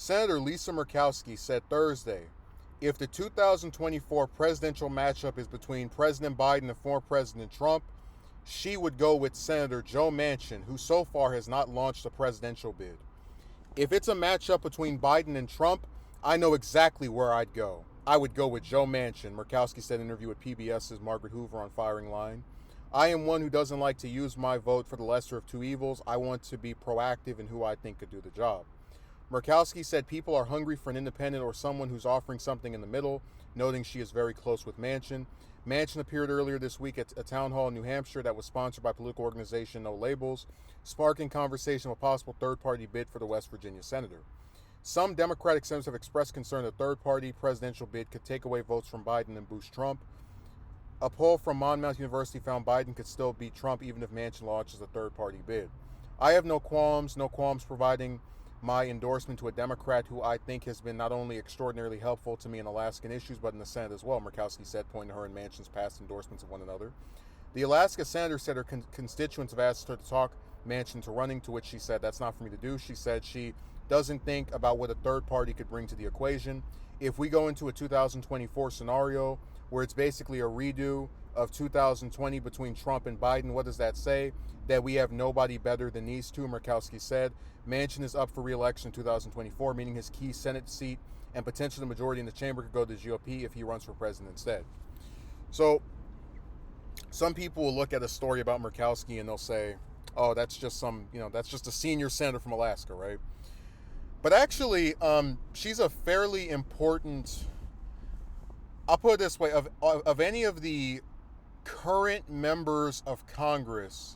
Senator Lisa Murkowski said Thursday, if the 2024 presidential matchup is between President Biden and former President Trump, she would go with Senator Joe Manchin, who so far has not launched a presidential bid. If it's a matchup between Biden and Trump, I know exactly where I'd go. I would go with Joe Manchin, Murkowski said in an interview with PBS's Margaret Hoover on Firing Line. I am one who doesn't like to use my vote for the lesser of two evils. I want to be proactive in who I think could do the job. Murkowski said people are hungry for an independent or someone who's offering something in the middle, noting she is very close with Manchin. Manchin appeared earlier this week at a town hall in New Hampshire that was sponsored by political organization No Labels, sparking conversation of a possible third-party bid for the West Virginia senator. Some Democratic senators have expressed concern that a third-party presidential bid could take away votes from Biden and boost Trump. A poll from Monmouth University found Biden could still beat Trump even if Manchin launches a third-party bid. I have no qualms providing my endorsement to a Democrat who I think has been not only extraordinarily helpful to me in Alaskan issues, but in the Senate as well, Murkowski said, pointing to her and Manchin's past endorsements of one another. The Alaska senator said her constituents have asked her to talk Manchin to running, to which she said, that's not for me to do. She said she doesn't think about what a third party could bring to the equation. If we go into a 2024 scenario where it's basically a redo of 2020 between Trump and Biden, what does that say? That we have nobody better than these two, Murkowski said. Manchin is up for re-election in 2024, meaning his key Senate seat and potentially the majority in the chamber could go to the GOP if he runs for president instead. So some people will look at a story about Murkowski and they'll say, oh, that's just that's just a senior senator from Alaska, right? But actually, she's a fairly important, I'll put it this way, of any of the current members of Congress,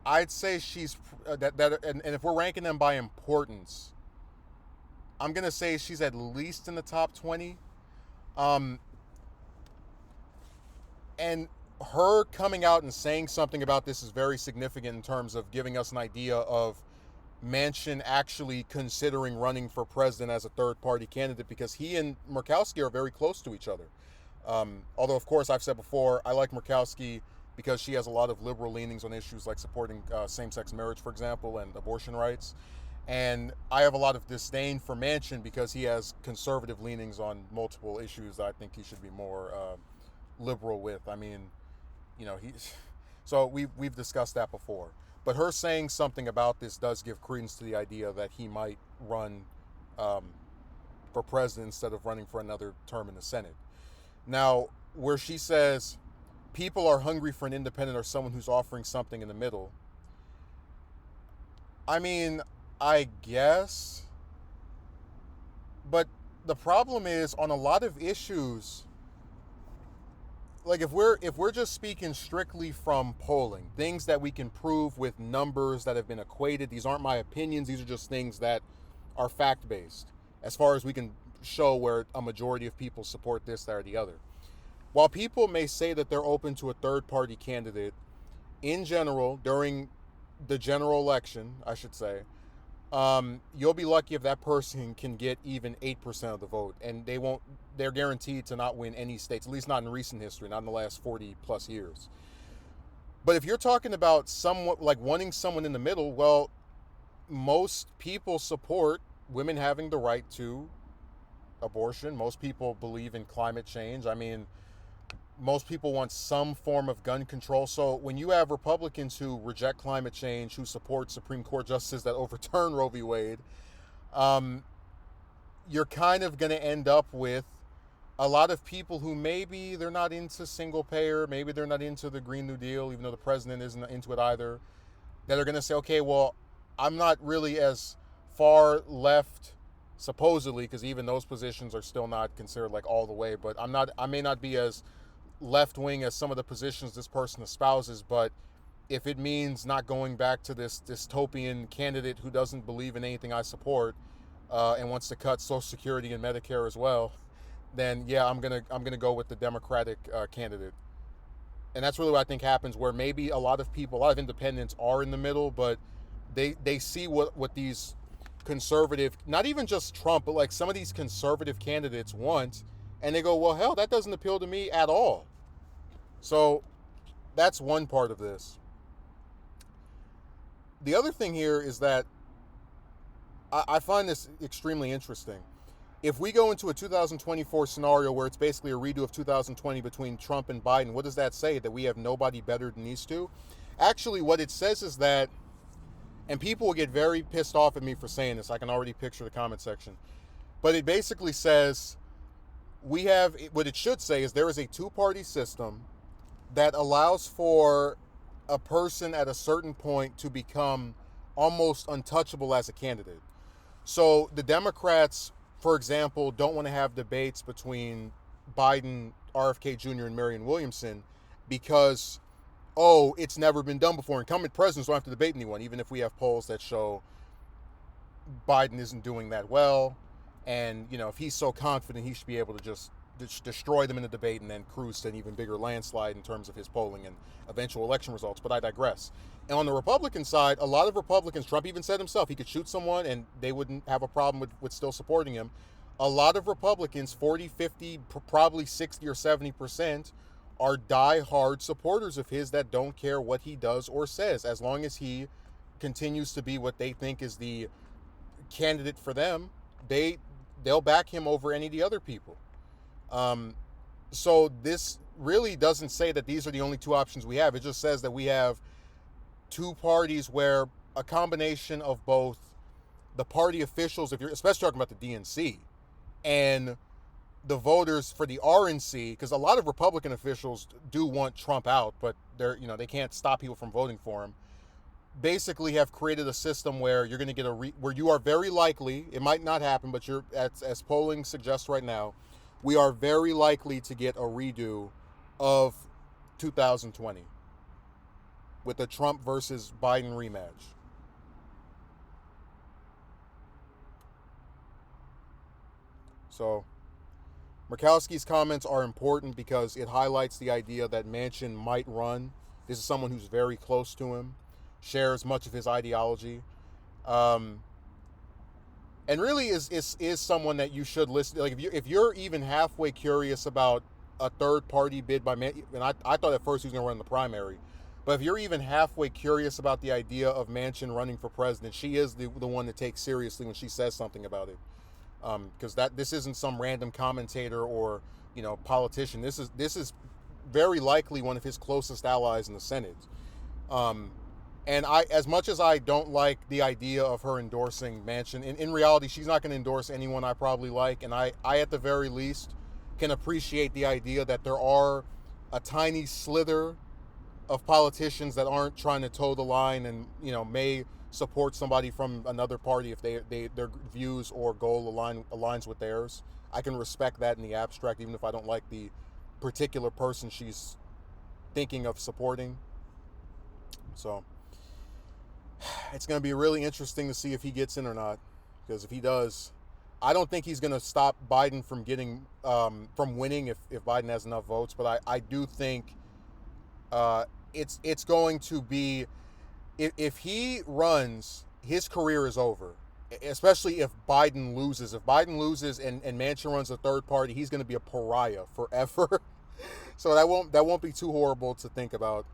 I'd say she's and if we're ranking them by importance, I'm gonna say she's at least in the top 20. And her coming out and saying something about this is very significant in terms of giving us an idea of Manchin actually considering running for president as a third-party candidate, because he and Murkowski are very close to each other. Although, of course, I've said before, I like Murkowski because she has a lot of liberal leanings on issues like supporting same-sex marriage, for example, and abortion rights. And I have a lot of disdain for Manchin because he has conservative leanings on multiple issues that I think he should be more liberal with. I mean, so we've discussed that before. But her saying something about this does give credence to the idea that he might run for president instead of running for another term in the Senate. Now, where she says people are hungry for an independent or someone who's offering something in the middle, I mean, I guess. But the problem is, on a lot of issues, like if we're just speaking strictly from polling, things that we can prove with numbers that have been equated, these aren't my opinions, these are just things that are fact-based, as far as we can show where a majority of people support this, that, or the other. While people may say that they're open to a third-party candidate, in general, during the general election, I should say, you'll be lucky if that person can get even 8% of the vote, and they're guaranteed to not win any states, at least not in recent history, not in the last 40 plus years. But if you're talking about somewhat like wanting someone in the middle, well, most people support women having the right to abortion. Most people believe in climate change. I mean, most people want some form of gun control. So when you have Republicans who reject climate change, who support Supreme Court justices that overturn Roe v. Wade, you're kind of going to end up with a lot of people who maybe they're not into single payer, maybe they're not into the Green New Deal, even though the president isn't into it either, that are going to say, okay, well, I'm not really as far left, supposedly, because even those positions are still not considered like all the way, but I may not be as left-wing as some of the positions this person espouses, but if it means not going back to this dystopian candidate who doesn't believe in anything I support and wants to cut Social Security and Medicare as well, then yeah, I'm gonna go with the Democratic candidate. And that's really what I think happens, where maybe a lot of independents are in the middle, but they see what these conservative, not even just Trump, but like some of these conservative candidates want, and they go, well, hell, that doesn't appeal to me at all. So that's one part of this. The other thing here is that I find this extremely interesting. If we go into a 2024 scenario where it's basically a redo of 2020 between Trump and Biden, what does that say? That we have nobody better than these two? Actually, what it says is that, and people will get very pissed off at me for saying this, I can already picture the comment section, but it basically says we have, what it should say is there is a two-party system that allows for a person at a certain point to become almost untouchable as a candidate. So the Democrats, for example, don't want to have debates between Biden, RFK Jr., and Marianne Williamson because, oh, it's never been done before. Incumbent presidents don't have to debate anyone, even if we have polls that show Biden isn't doing that well. And, you know, if he's so confident, he should be able to just destroy them in a debate and then cruise to an even bigger landslide in terms of his polling and eventual election results. But I digress. And on the Republican side, a lot of Republicans, Trump even said himself, he could shoot someone and they wouldn't have a problem with still supporting him. A lot of Republicans, 40, 50, probably 60 or 70%, are die-hard supporters of his that don't care what he does or says. As long as he continues to be what they think is the candidate for them, they'll back him over any of the other people. So this really doesn't say that these are the only two options we have. It just says that we have two parties where a combination of both the party officials, if you're especially talking about the DNC, and the voters for the RNC, because a lot of Republican officials do want Trump out, but they can't stop people from voting for him. Basically, have created a system where you're going to get where you are very likely, it might not happen, but you're as polling suggests right now, we are very likely to get a redo of 2020 with the Trump versus Biden rematch. So Murkowski's comments are important because it highlights the idea that Manchin might run. This is someone who's very close to him, shares much of his ideology, and really is someone that you should listen to. Like if you're even halfway curious about a third party bid by Manchin, and I thought at first he was going to run in the primary, but if you're even halfway curious about the idea of Manchin running for president, she is the one to take seriously when she says something about it. Because this isn't some random commentator or politician. This is very likely one of his closest allies in the Senate. And as much as I don't like the idea of her endorsing Manchin, in reality, she's not going to endorse anyone I probably like. And I at the very least can appreciate the idea that there are a tiny slither of politicians that aren't trying to toe the line and may support somebody from another party if their views or goal aligns with theirs. I can respect that in the abstract, even if I don't like the particular person she's thinking of supporting. So it's going to be really interesting to see if he gets in or not, because if he does, I don't think he's going to stop Biden from getting from winning if Biden has enough votes. But I do think it's going to be, if he runs, his career is over, especially if Biden loses. If Biden loses and Manchin runs a third party, he's going to be a pariah forever. So that won't be too horrible to think about.